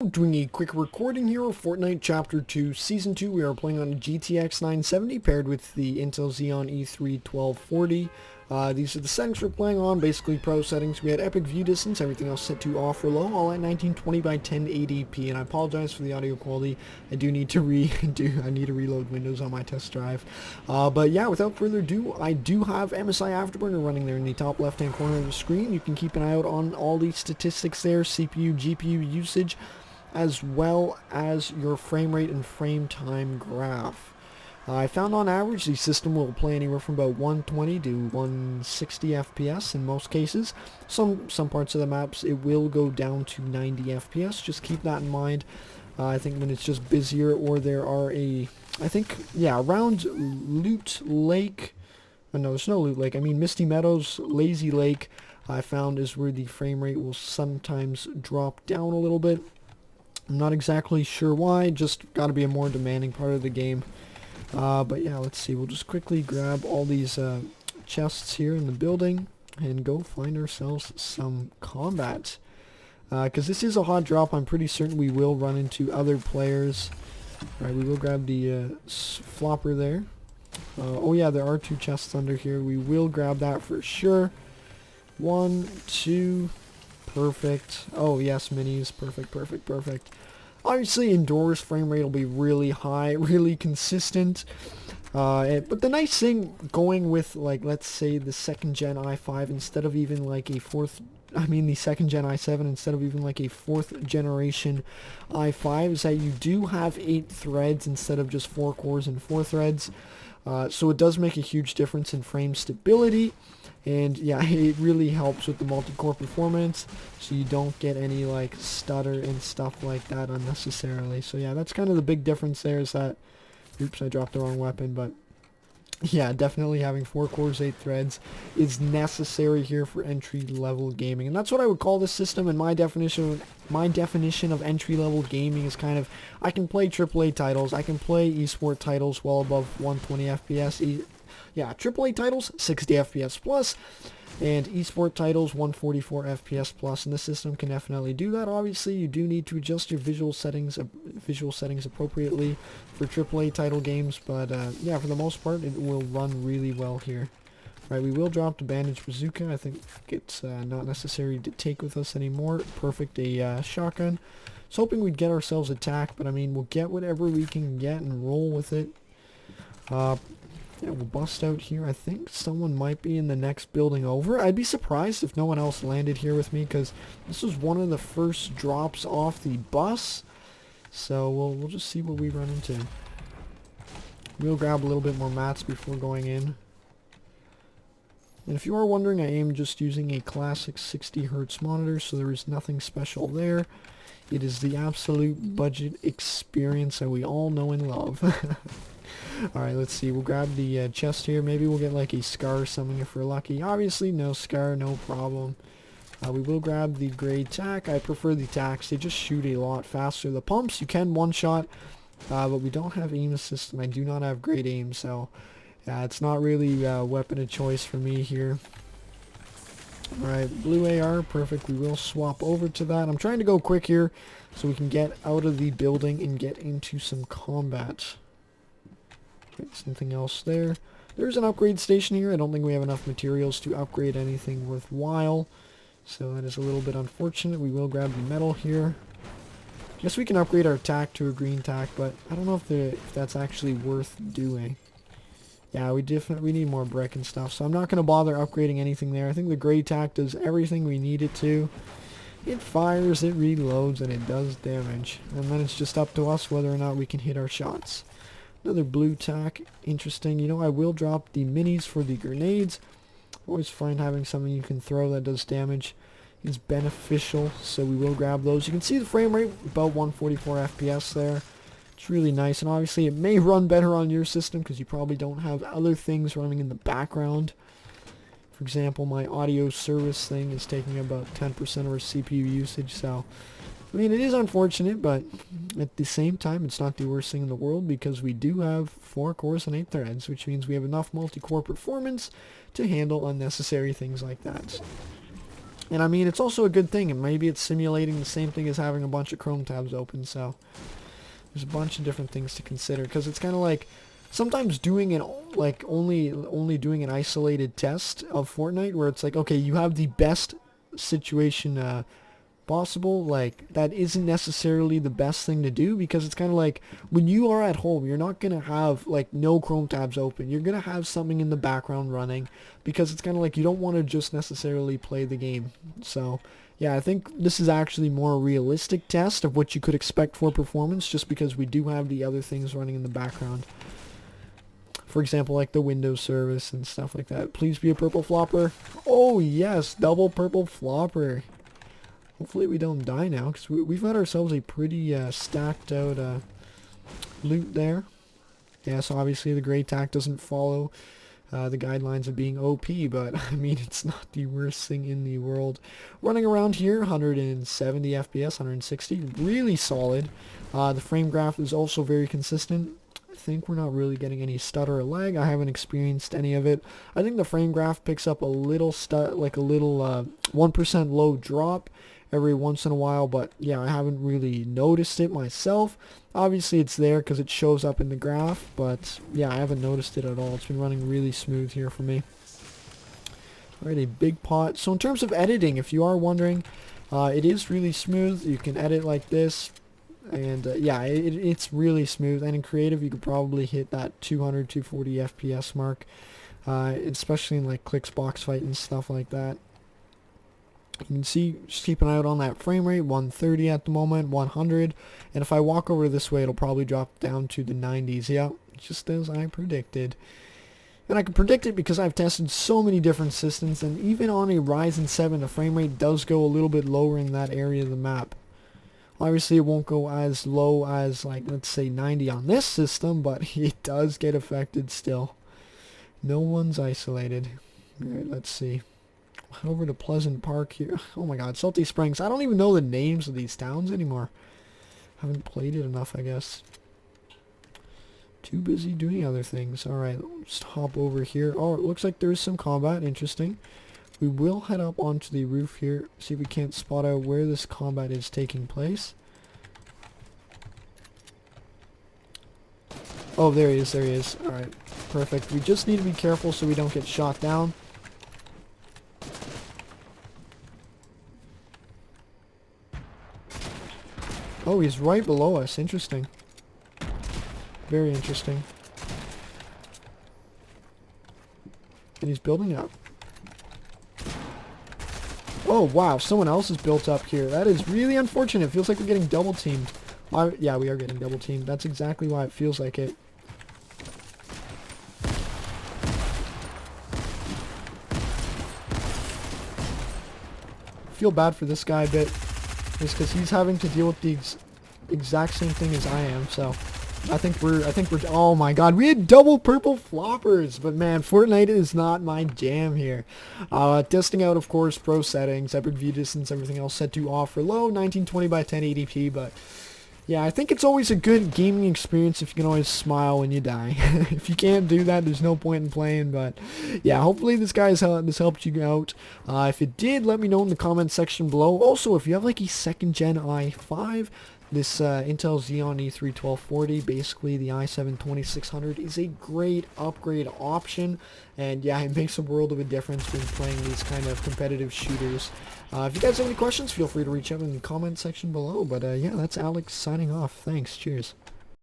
Doing a quick recording here of Fortnite Chapter 2 Season 2. We are playing on a GTX 970 paired with the Intel Xeon E3 1240. These are the settings we're playing on, basically pro settings. We had epic view distance, everything else set to off or low, all at 1920 by 1080p. And I apologize for the audio quality. I do need to I need to reload Windows on my test drive. But yeah, without further ado, I do have MSI Afterburner running there in the top left-hand corner of the screen. You can keep an eye out on all the statistics there, CPU, GPU usage, as well as your frame rate and frame time graph. I found on average the system will play anywhere from about 120 to 160 FPS in most cases. Some parts of the maps it will go down to 90 FPS. Just keep that in mind. I think when it's just busier or there are around Loot Lake. No, there's no Loot Lake. I mean Misty Meadows, Lazy Lake, I found is where the frame rate will sometimes drop down a little bit. I'm not exactly sure why, just got to be a more demanding part of the game. But yeah, let's see. We'll just quickly grab all these chests here in the building and go find ourselves some combat. Because this is a hot drop, I'm pretty certain we will run into other players. Alright, we will grab the flopper there. Oh yeah, there are two chests under here. We will grab that for sure. 1, 2... Perfect. Oh yes, minis. Perfect. Obviously indoors frame rate will be really high, really consistent. But the nice thing going with, like, let's say the second gen i5 instead of even like a the second gen i7 instead of even like a 4th generation i5 is that you do have 8 threads instead of just 4 cores and 4 threads. So it does make a huge difference in frame stability. And yeah, it really helps with the multi-core performance, so you don't get any like stutter and stuff like that unnecessarily. So yeah, that's kind of the big difference there is that, oops, I dropped the wrong weapon, but yeah, definitely having 4 cores, 8 threads is necessary here for entry-level gaming. And that's what I would call this system. And my definition of entry-level gaming is kind of, I can play AAA titles, I can play esport titles well above 120 FPS. Yeah, AAA titles, 60 FPS plus, and esport titles, 144 FPS plus, and this system can definitely do that. Obviously, you do need to adjust your visual settings appropriately for AAA title games, but yeah, for the most part, it will run really well here. Right, we will drop the bandage bazooka. I think it's not necessary to take with us anymore. Perfect, a shotgun. I was hoping we'd get ourselves attack, but I mean, we'll get whatever we can get and roll with it. Yeah, we'll bust out here. I think someone might be in the next building over. I'd be surprised if no one else landed here with me, because this was one of the first drops off the bus. So we'll just see what we run into. We'll grab a little bit more mats before going in. And if you are wondering, I am just using a classic 60 Hz monitor, so there is nothing special there. It is the absolute budget experience that we all know and love. Alright, let's see. We'll grab the chest here. Maybe we'll get like a scar or something if we're lucky. Obviously, no scar, no problem. We will grab the gray tack. I prefer the tacks. They just shoot a lot faster. The pumps, you can one-shot, but we don't have aim assist, and I do not have great aim, so it's not really a weapon of choice for me here. Alright, blue AR, perfect. We will swap over to that. I'm trying to go quick here so we can get out of the building and get into some combat. Something else there. There's an upgrade station here. I don't think we have enough materials to upgrade anything worthwhile, so that is a little bit unfortunate. We will grab the metal here. Guess we can upgrade our tack to a green tack, but I don't know if that's actually worth doing. Yeah, we need more brick and stuff, so I'm not going to bother upgrading anything there. I think the gray tack does everything we need it to. It fires, it reloads, and it does damage. And then it's just up to us whether or not we can hit our shots. Another blue tack, interesting. You know, I will drop the minis for the grenades. Always find having something you can throw that does damage is beneficial, so we will grab those. You can see the frame rate, about 144 FPS there. It's really nice, and obviously it may run better on your system because you probably don't have other things running in the background. For example, my audio service thing is taking about 10% of our CPU usage, so I mean, it is unfortunate, but at the same time, it's not the worst thing in the world because we do have 4 cores and 8 threads, which means we have enough multi-core performance to handle unnecessary things like that. And I mean, it's also a good thing, and maybe it's simulating the same thing as having a bunch of Chrome tabs open, so there's a bunch of different things to consider, because it's kind of like sometimes doing an only doing an isolated test of Fortnite where it's like, okay, you have the best situation possible, like that isn't necessarily the best thing to do, because it's kind of like when you are at home, you're not gonna have like no Chrome tabs open. You're gonna have something in the background running, because it's kind of like you don't want to just necessarily play the game. So yeah, I think this is actually more a realistic test of what you could expect for performance, just because we do have the other things running in the background. For example, like the Windows service and stuff like that. Please be a purple flopper. Oh yes, double purple flopper. Hopefully we don't die now, because we've got ourselves a pretty stacked out loot there. Yeah, so obviously the gray tack doesn't follow the guidelines of being OP, but I mean, it's not the worst thing in the world. Running around here, 170 FPS, 160, really solid. The frame graph is also very consistent. I think we're not really getting any stutter or lag. I haven't experienced any of it. I think the frame graph picks up a little 1% low drop every once in a while, but yeah, I haven't really noticed it myself. Obviously it's there because it shows up in the graph, but yeah, I haven't noticed it at all. It's been running really smooth here for me. Alright, a big pot. So in terms of editing, if you are wondering, it is really smooth. You can edit like this, and yeah, it's really smooth. And in creative, you could probably hit that 200, 240 FPS mark, especially in like clicks, box fight, and stuff like that. You can see, just keep an eye out on that frame rate, 130 at the moment, 100, and if I walk over this way, it'll probably drop down to the 90s. Yeah, just as I predicted. And I can predict it because I've tested so many different systems, and even on a Ryzen 7, the frame rate does go a little bit lower in that area of the map. Obviously, it won't go as low as, like, let's say 90 on this system, but it does get affected still. No one's isolated. Alright, let's see. Head over to Pleasant Park here. Oh my god, Salty Springs. I don't even know the names of these towns anymore. Haven't played it enough, I guess. Too busy doing other things. Alright, let's hop over here. Oh, it looks like there is some combat. Interesting. We will head up onto the roof here. See if we can't spot out where this combat is taking place. Oh, there he is. There he is. Alright, perfect. We just need to be careful so we don't get shot down. Oh, he's right below us. Interesting. Very interesting. And he's building up. Oh, wow. Someone else is built up here. That is really unfortunate. It feels like we're getting double teamed. Yeah, we are getting double teamed. That's exactly why it feels like it. I feel bad for this guy a bit. Just because he's having to deal with the exact same thing as I am, so I think we're, oh my god, we had double purple floppers, but man, Fortnite is not my jam here. Testing out, of course, pro settings, epic view distance, everything else set to off for low, 1920 by 1080p, but yeah, I think it's always a good gaming experience if you can always smile when you die. If you can't do that, there's no point in playing, but yeah, hopefully this helped you out. If it did, let me know in the comment section below. Also, if you have like a 2nd gen i5, this Intel Xeon E3 1240, basically the i7 2600, is a great upgrade option, and yeah, it makes a world of a difference when playing these kind of competitive shooters. If you guys have any questions, feel free to reach out in the comment section below, but yeah, that's Alex signing off. Thanks, cheers.